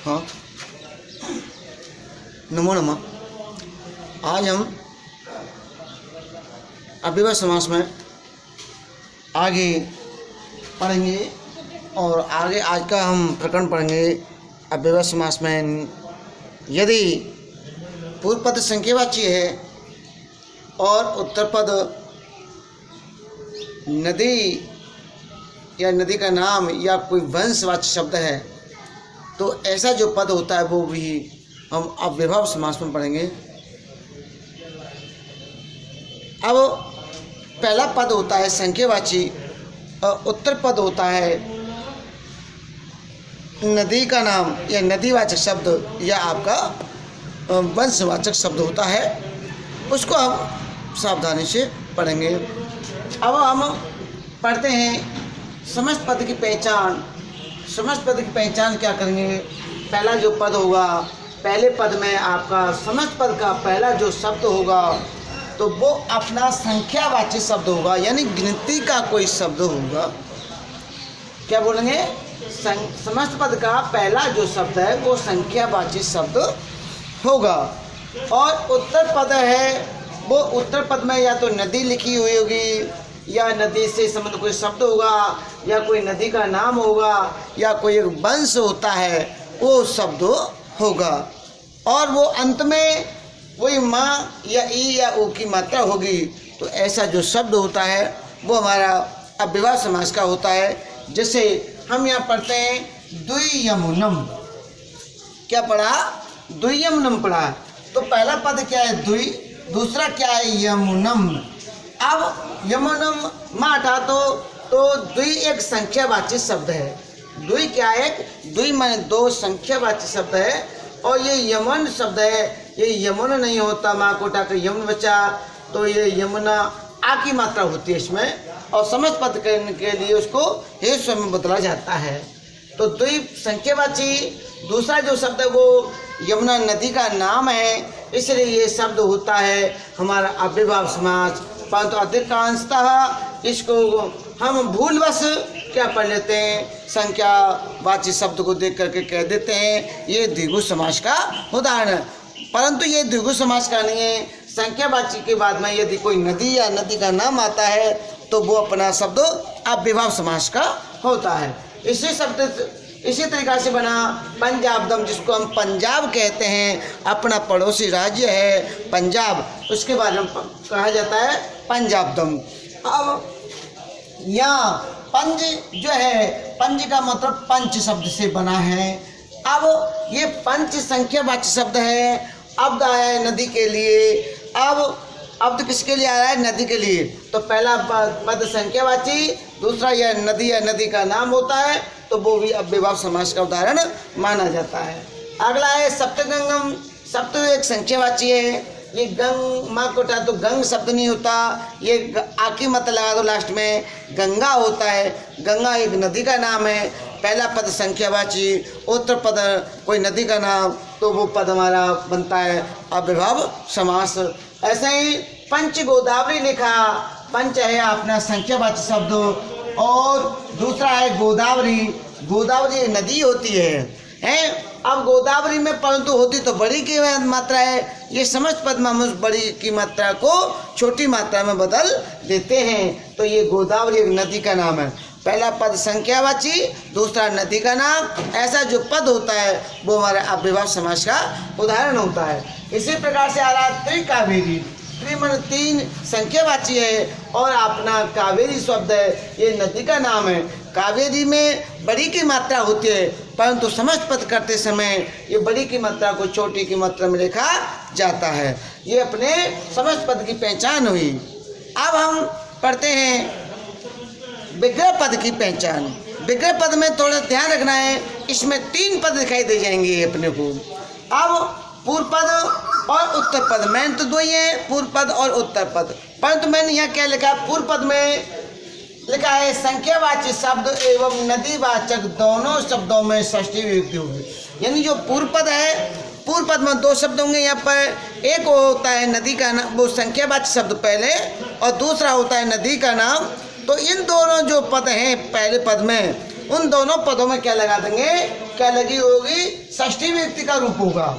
हाँ, नमो नमः। आज हम अव्ययभाव समास में आगे पढ़ेंगे और आगे आज का हम प्रकरण पढ़ेंगे। अव्ययभाव समास में यदि पूर्व पद संख्यावाची है और उत्तर पद नदी या नदी का नाम या कोई वंशवाची शब्द है तो ऐसा जो पद होता है वो भी हम अव्ययभाव समास में पढ़ेंगे। अब पहला पद होता है संख्यावाची और उत्तर पद होता है नदी का नाम या नदीवाचक शब्द या आपका वंशवाचक शब्द होता है, उसको हम सावधानी से पढ़ेंगे। अब हम पढ़ते हैं समस्त पद की पहचान। समस्त पद की पहचान क्या करेंगे? पहला जो पद होगा, पहले पद में आपका समस्त पद का पहला जो शब्द होगा तो वो अपना संख्यावाची शब्द होगा, यानी गिनती का कोई शब्द होगा। क्या बोलेंगे? समस्त पद का पहला जो शब्द है वो संख्यावाची शब्द होगा। और उत्तर पद है वो उत्तर पद में या तो नदी लिखी हुई होगी या नदी से संबंधित कोई शब्द होगा या कोई नदी का नाम होगा या कोई एक वंश होता है वो शब्द होगा। और वो अंत में वही माँ या ई या ओ की मात्रा होगी। तो ऐसा जो शब्द होता है वो हमारा अव्ययभाव समास का होता है। जैसे हम यहाँ पढ़ते हैं द्वियमुनम। क्या पढ़ा? द्वियमुनम पढ़ा। तो पहला पद क्या है? द्वि, दूसरा क्या है? यमुनम। अब यमुनम माँ हटा तो द्वि एक संख्यावाची शब्द है। द्वि क्या है? द्वि माने दो, संख्यावाची शब्द है। और ये यमन शब्द है, ये यमुन नहीं होता, माँ को उठाकर यमुन बचा, तो ये यमुना आ की मात्रा होती है इसमें। और समस्त पद करने के लिए उसको हे स्व में बदला जाता है। तो द्वि संख्यावाची दूसरा जो शब्द है वो यमुना नदी का नाम है, इसलिए ये शब्द होता है हमारा अव्ययभाव समास। परंतु अधिकांशतः इसको हम भूलवश क्या पढ़ लेते हैं, संख्यावाची शब्द को देख करके कह देते हैं ये द्विगु समास का उदाहरण है। परंतु ये द्विगु समास का नहीं है। संख्यावाची के बाद में यदि कोई नदी या नदी का नाम आता है तो वो अपना शब्द अव्ययभाव समास का होता है। इसी तरीक़ा से बना पंजाबदम, जिसको हम पंजाब कहते हैं, अपना पड़ोसी राज्य है पंजाब, उसके बारे में कहा जाता है पंजाबदम। अब यहाँ पंज जो है, पंज का मतलब पंच शब्द से बना है। अब ये पंच संख्यावाची शब्द है। अब्द आया है नदी के लिए। अब अब्द किसके लिए आया है? नदी के लिए। तो पहला पद संख्यावाची, दूसरा यह नदी या नदी का नाम होता है, तो वो भी अव्ययभाव समास का उदाहरण माना जाता है। अगला है सप्तगंगम। सप्त एक संख्यावाची है। ये गंग माँ को उठा तो गंग शब्द नहीं होता, ये आकी मत लगा दो लास्ट में, गंगा होता है। गंगा एक नदी का नाम है। पहला पद संख्यावाची, उत्तर पद कोई नदी का नाम, तो वो पद हमारा बनता है अव्ययभाव समास। ऐसे ही पंच गोदावरी लिखा। पंच है अपना संख्यावाची शब्द और दूसरा है गोदावरी। गोदावरी एक नदी होती है। अब गोदावरी में परंतु होती तो बड़ी की मात्रा है। ये समस्त पद में हम उस बड़ी की मात्रा को छोटी मात्रा में बदल देते हैं। तो ये गोदावरी एक नदी का नाम है। पहला पद संख्यावाची, दूसरा नदी का नाम। ऐसा जो पद होता है वो हमारे अव्ययभाव समास का उदाहरण होता है। इसी प्रकार से आ रहा है त्रिकावेरी। त्रिमन तीन संख्यावाची है और अपना कावेरी शब्द है, ये नदी का नाम है। कावेरी में बड़ी की मात्रा होती है, परंतु समस्त पद करते समय ये बड़ी की मात्रा को छोटी की मात्रा में लिखा जाता है। ये अपने समस्त पद की पहचान हुई। अब हम पढ़ते हैं विग्रह पद की पहचान। विग्रह पद में थोड़ा ध्यान रखना है, इसमें तीन पद दिखाई दे जाएंगे अपने को। अब पूर्व पद और उत्तर पद, मैंने तो दो ही है, पूर्व पद और उत्तर पद। परंतु मैंने यहाँ क्या लिखा? पूर्व पद में लिखा है संख्यावाची शब्द एवं नदीवाचक दोनों शब्दों में षष्ठी विभक्ति होगी। यानी जो पूर्व पद है, पूर्व पद में दो शब्द होंगे। यहाँ पर एक होता है नदी का नाम, वो संख्यावाची शब्द पहले, और दूसरा होता है नदी का नाम। तो इन दोनों जो पद हैं पहले पद में, उन दोनों पदों में क्या लगा देंगे? क्या लगी होगी, षष्ठी व्यक्ति का रूप होगा,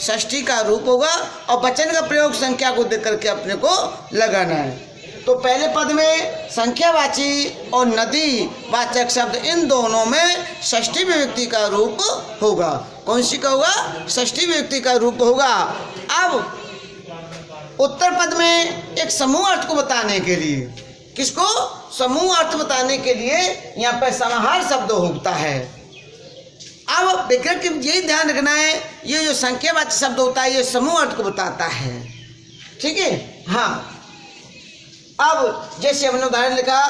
षष्ठी का रूप होगा और वचन का प्रयोग संख्या को देख करके अपने को लगाना है। तो पहले पद में संख्यावाची और नदी वाचक शब्द इन दोनों में षष्ठी विभक्ति का रूप होगा। कौन सी का होगा, षष्ठी विभक्ति का रूप होगा। अब उत्तर पद में एक समूह अर्थ को बताने के लिए, किसको, समूह अर्थ बताने के लिए यहाँ पर समाहार शब्द होता है। अब विग्रह की यही ध्यान रखना है, ये जो संख्यावाची शब्द होता है ये समूह अर्थ को बताता है, ठीक है। हाँ, अब जैसे हमने उदाहरण लिखा,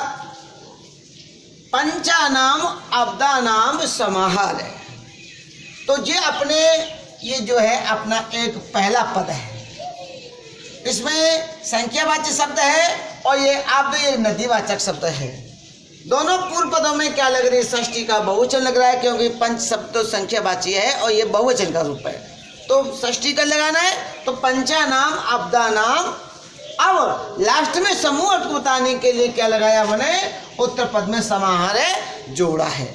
पंचानाम अब्दानाम समाहार है, तो ये अपने ये जो है अपना एक पहला पद है, इसमें संख्यावाचक शब्द है और ये अब ये नदीवाचक शब्द है। दोनों पूर्व पदों में क्या लग रही है, षष्ठी का बहुवचन लग रहा है, क्योंकि पंच शब्द तो संख्यावाची है और ये बहुवचन का रूप है, तो षष्ठी का लगाना है। तो पंचानाम अब्दानाम, अब लास्ट में समूह अर्थ को बताने के लिए क्या लगाया हमने, उत्तर पद में समाहार है जोड़ा है।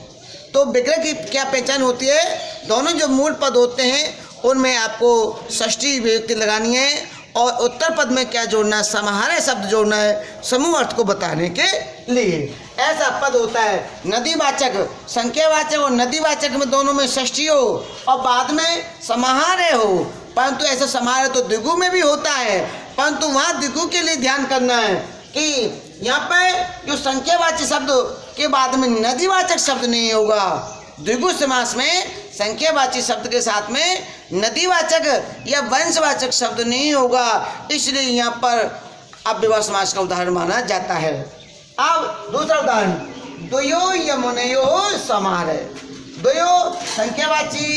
तो विग्रह की क्या पहचान होती है, दोनों जो मूल पद होते हैं उनमें आपको षष्ठी विभक्ति लगानी है और उत्तर पद में क्या जोड़ना है, समाहार शब्द जोड़ना है समूह अर्थ को बताने के लिए। ऐसा पद होता है नदीवाचक, संख्यावाचक और नदीवाचक में दोनों में षष्ठी हो और बाद में समाहार हो, परंतु ऐसा समाहार तो द्विगु में भी होता है, परंतु वहाँ द्विगु के लिए ध्यान करना है कि यहाँ पे जो संख्यावाचक शब्द के बाद में नदीवाचक शब्द नहीं होगा। द्विगु समास में संख्यावाची शब्द के साथ में नदीवाचक या वंशवाचक शब्द नहीं होगा, इसलिए यहाँ पर अव्ययभाव समास का उदाहरण माना जाता है। अब दूसरा उदाहरण, द्वयो यमुनयो समाहार है। द्वयो संख्यावाची,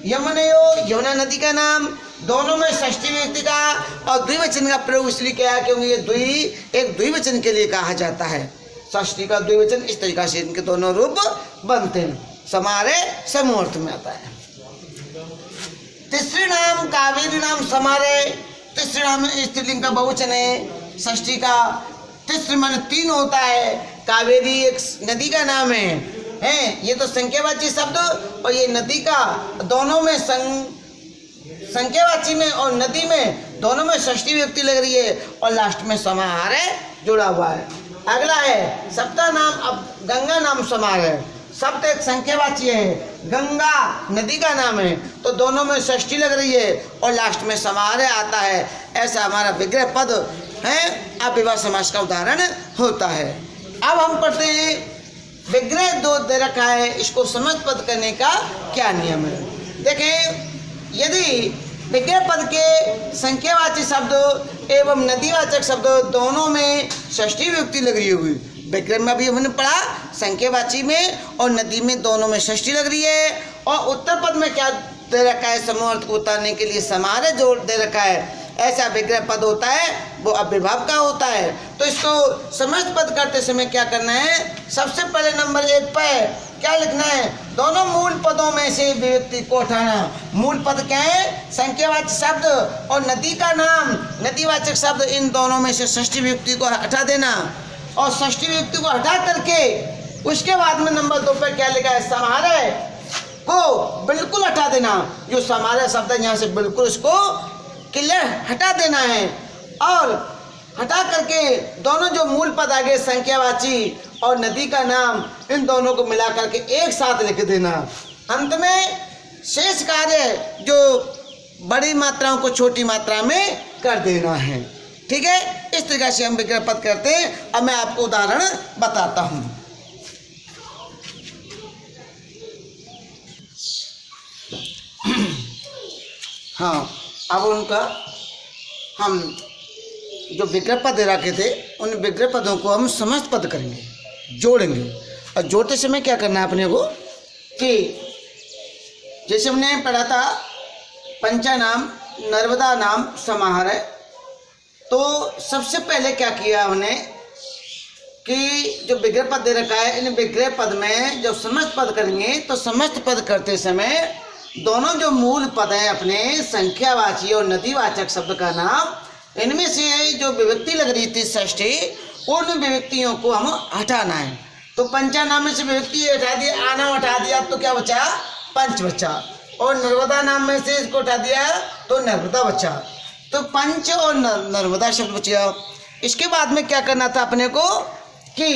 यमुनयो यमुना नदी का नाम, दोनों में षष्ठी व्यक्ति का और द्विवचन का प्रयोग इसलिए किया क्योंकि ये एक द्विवचन के लिए कहा जाता है। षष्ठी का द्विवचन इस तरीका से इनके दोनों रूप बनते हैं, समारे समूह अर्थ में आता है। तीसरे नाम कावेरी नाम समारे, तीसरे नाम स्त्रीलिंग का बहुवचन है, षष्ठी का तीसरे मान 3 होता है। कावेरी एक नदी का नाम है, ये तो संख्यावाची शब्द और ये नदी का, दोनों में संख्यावाची में और नदी में दोनों में षष्ठी व्यक्ति लग रही है और लास्ट में समाहार है जुड़ा हुआ है। अगला है सप्ताह नाम, अब गंगा नाम समाहार है, शब्द एक संख्यावाची है, गंगा नदी का नाम है, तो दोनों में षष्ठी लग रही है और लास्ट में समाहार आता है। ऐसा हमारा विग्रह पद है, अव्ययभाव समास का उदाहरण होता है। अब हम पढ़ते हैं विग्रह दो दे रखा है, इसको समझ पद करने का क्या नियम है। देखें, यदि विग्रह पद के संख्यावाची शब्द एवं नदीवाचक शब्द दोनों में षष्ठी विभक्ति लग रही होगी, विग्रह में भी हमने पढ़ा संख्यावाची में और नदी में दोनों में षष्ठी लग रही है, और उत्तर पद में क्या दे रखा है, समूह अर्थ को बताने के लिए समाहार जोड़ दे रखा है। ऐसा विग्रह पद होता है वो अव्ययभाव का होता है। तो इसको समस्त पद करते समय क्या करना है, सबसे पहले नंबर 1 पर क्या लिखना है, दोनों मूल पदों में से विभक्ति को हटाना। मूल पद क्या है, संख्यावाचक शब्द और नदी का नाम नदीवाचक शब्द, इन दोनों में से षष्ठी विभक्ति को हटा देना और षष्ठी विभक्ति को हटा करके उसके बाद में नंबर 2 पर क्या लिखा है, समाहार को बिल्कुल हटा देना। जो समाहार शब्द है यहाँ से बिल्कुल उसको क्लियर हटा देना है और हटा करके दोनों जो मूल पद आगे संख्यावाची और नदी का नाम, इन दोनों को मिला करके एक साथ लिख देना। अंत में शेष कार्य जो बड़ी मात्राओं को छोटी मात्रा में कर देना है। ठीक है, इस तरीके से हम विग्रह पद करते हैं। अब मैं आपको उदाहरण बताता हूँ। हाँ, अब उनका हम जो विग्रह पद रखे थे उन विग्रह पदों को हम समस्त पद करेंगे, जोड़ेंगे। और जोड़ते समय क्या करना है अपने को कि जैसे हमने पढ़ा था पंचानाम नर्मदा नाम समाहार है, तो सबसे पहले क्या किया हमने कि जो विग्रह पद दे रखा है इन विग्रह पद में जब समस्त पद करेंगे तो समस्त पद करते समय दोनों जो मूल पद हैं अपने संख्यावाची और नदीवाचक शब्द का नाम, इनमें से जो विभक्ति लग रही थी षष्ठी, उन विभक्तियों को हम हटाना है। तो पंचानाम में से विभक्ति हटा दिया, आना हटा दिया, तो क्या बचा, पंच बचा, और नर्मदा नाम में से इसको उठा दिया तो नर्मदा बचा। तो पंच और नर्मदा शब्द बचा। इसके बाद में क्या करना था अपने को कि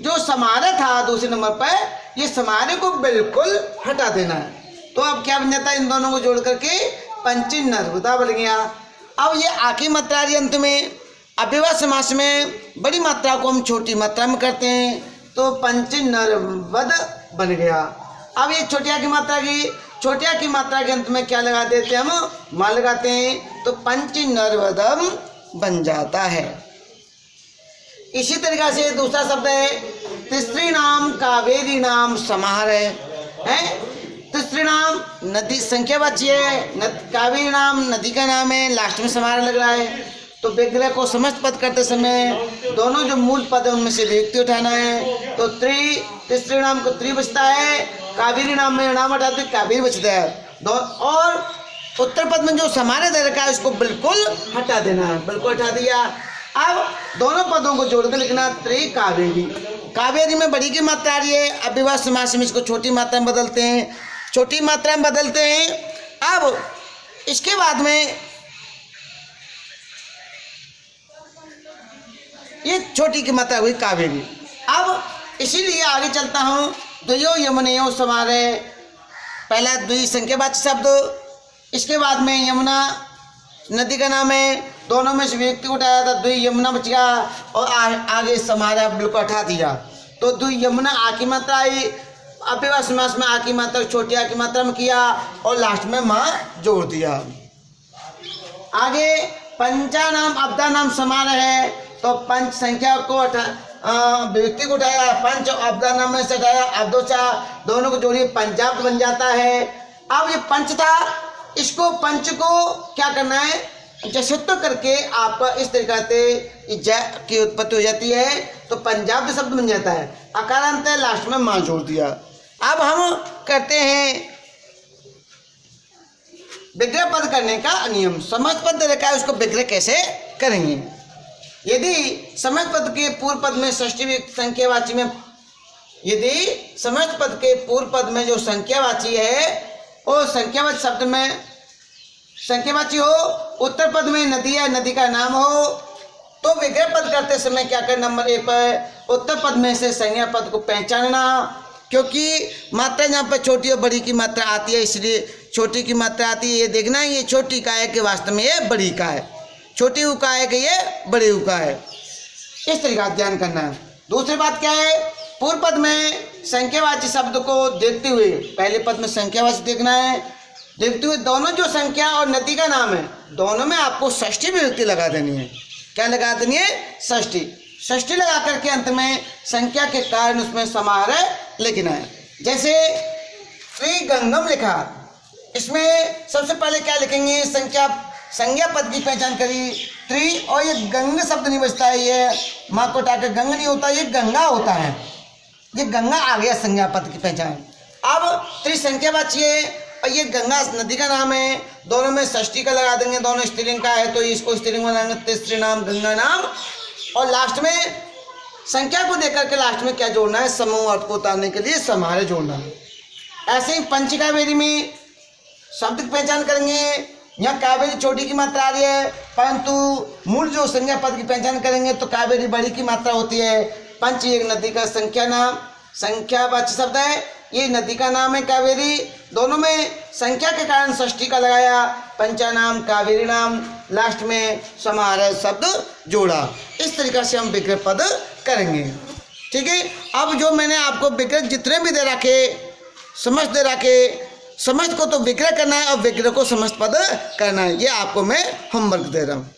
जो समारे था दूसरे नंबर पर, ये समारे को बिल्कुल हटा देना है। तो अब क्या बन जाता है, इन दोनों को जोड़ करके पंच नर्मदा बन गया। अब ये आखिरी मात्रा आ रही अंत में। अव्ययभाव समास में बड़ी मात्रा को हम छोटी मात्रा में करते हैं, तो पंच नर्वद बन गया। अब ये छोटिया की मात्रा की, छोटिया की मात्रा के अंत में क्या लगा देते हैं, हम मा लगाते हैं, तो पंच नर्वदम बन जाता है। इसी तरीका से दूसरा शब्द है तिसरी नाम कावेरी नाम समाहार है। तिसरी नाम नदी संख्यावाची है, कावेरी नाम नदी का नाम है, लास्ट में समाहार लग रहा है। तो विग्रह को समस्त पद करते समय दोनों जो मूल पद है उनमें से व्यक्ति उठाना है। तो तिसरी नाम को त्रि बचता है, कावेरी नाम में नाम हटाते कावेरी बचता है। और उत्तर पद में जो समाहार दे रखा है उसको बिल्कुल हटा देना है, बिल्कुल हटा दिया। अब दोनों पदों को जोड़कर लिखना त्रि कावेरी। कावेरी में बड़ी की मात्रा आ रही है, अव्ययभाव समास में इसको छोटी मात्रा में बदलते हैं, छोटी मात्रा में बदलते हैं। अब इसके बाद में ये छोटी की मात्रा हुई कावेरी। अब इसीलिए आगे चलता हूँ। द्वयो यमुनयो समारे, पहला द्वि संख्यावाची शब्द, इसके बाद में यमुना नदी का नाम है, दोनों में से व्यक्ति उठाया था, द्वि यमुना बच गया, और आगे समारा बिल्कुल हटा दिया। तो द्वि यमुना आ की मात्रा आई, अव्ययभाव समास में आ की मात्रा छोटी आ की मात्रा में किया, और लास्ट में माँ जोड़ दिया। आगे पंचा नाम अपदा नाम समान है, तो पंच संख्या को व्यक्ति को उठाया, पंच अपदा नाम में से हटाया, अब्दोचा दोनों को जोड़िए पंजाब बन जाता है। अब ये पंच था, इसको पंच को क्या करना है, जसत्व करके आपका इस तरीका से ज की उत्पत्ति हो जाती है, तो पंजाब शब्द बन जाता है। अकारांत है, लास्ट में मां जोड़ दिया। अब हम करते हैं विग्रह पद करने का नियम। समस्त पद रखा है, उसको विग्रह कैसे करेंगे। यदि समस्त पद के पूर्व पद में षष्ठी संख्यावाची में, यदि समस्त पद के पूर्व पद में जो संख्यावाची है वो संख्यावाची शब्द में संख्यावाची हो, उत्तर पद में नदी या नदी का नाम हो, तो विग्रह पद करते समय क्या करना, नंबर 1 पर उत्तर पद में से संज्ञा पद को पहचानना। क्योंकि मात्रा यहाँ पर छोटी और बड़ी की मात्रा आती है, इसलिए छोटी की मात्रा आती है, ये देखना है ये छोटी का है कि वास्तव में ये बड़ी का है, छोटी ऊ का है कि ये बड़ी ऊ का है, इस तरीका से ध्यान करना है। दूसरी बात क्या है, पूर्व पद में संख्यावाची शब्द को देखते हुए पहले पद में संख्यावाची देखना है, देखते हुए दोनों जो संख्या और नदी का नाम है दोनों में आपको षष्ठी विभक्ति लगा देनी है। क्या लगा देनी है, षष्ठी। षष्ठी लगा करके अंत में संख्या के कारण उसमें समाहार लिखना है। जैसे त्रिगंगम लिखा, इसमें सबसे पहले क्या लिखेंगे, संज्ञा पद की पहचान करी त्रि, और ये गंग शब्द नहीं बचता है, ये माँ को टाकर गंग नहीं होता, ये गंगा होता है, ये गंगा आ गया संज्ञा पद की पहचान। अब त्रिसंख्यावाची है और ये गंगा नदी का नाम है, दोनों में षष्ठी का लगा देंगे, दोनों स्त्रीलिंग का है तो इसको स्त्रीलिंग बनाएंगे, तिसरी नाम गंगा नाम, और लास्ट में संख्या को देकर के लास्ट में क्या जोड़ना है, समूह अर्थ को उतारने के लिए समाहार जोड़ना है। ऐसे ही पंच कावेरी में शब्द की पहचान करेंगे। यहाँ कावेरी छोटी की मात्रा आ रही है, परंतु मूल जो संज्ञा पद की पहचान करेंगे तो कावेरी बड़ी की मात्रा होती है। पंच एक नदी का संख्या नाम, संख्यावाची शब्द है, ये नदी का नाम है कावेरी, दोनों में संख्या के कारण षष्ठी का लगाया, पंचा नाम कावेरी नाम, लास्ट में समाहार शब्द जोड़ा। इस तरीका से हम विग्रह पद करेंगे। ठीक है, अब जो मैंने आपको विग्रह जितने भी दे रखे, समस्त दे रखे, समस्त को तो विग्रह करना है और विग्रह को समस्त पद करना है, ये आपको मैं होमवर्क दे रहा हूँ।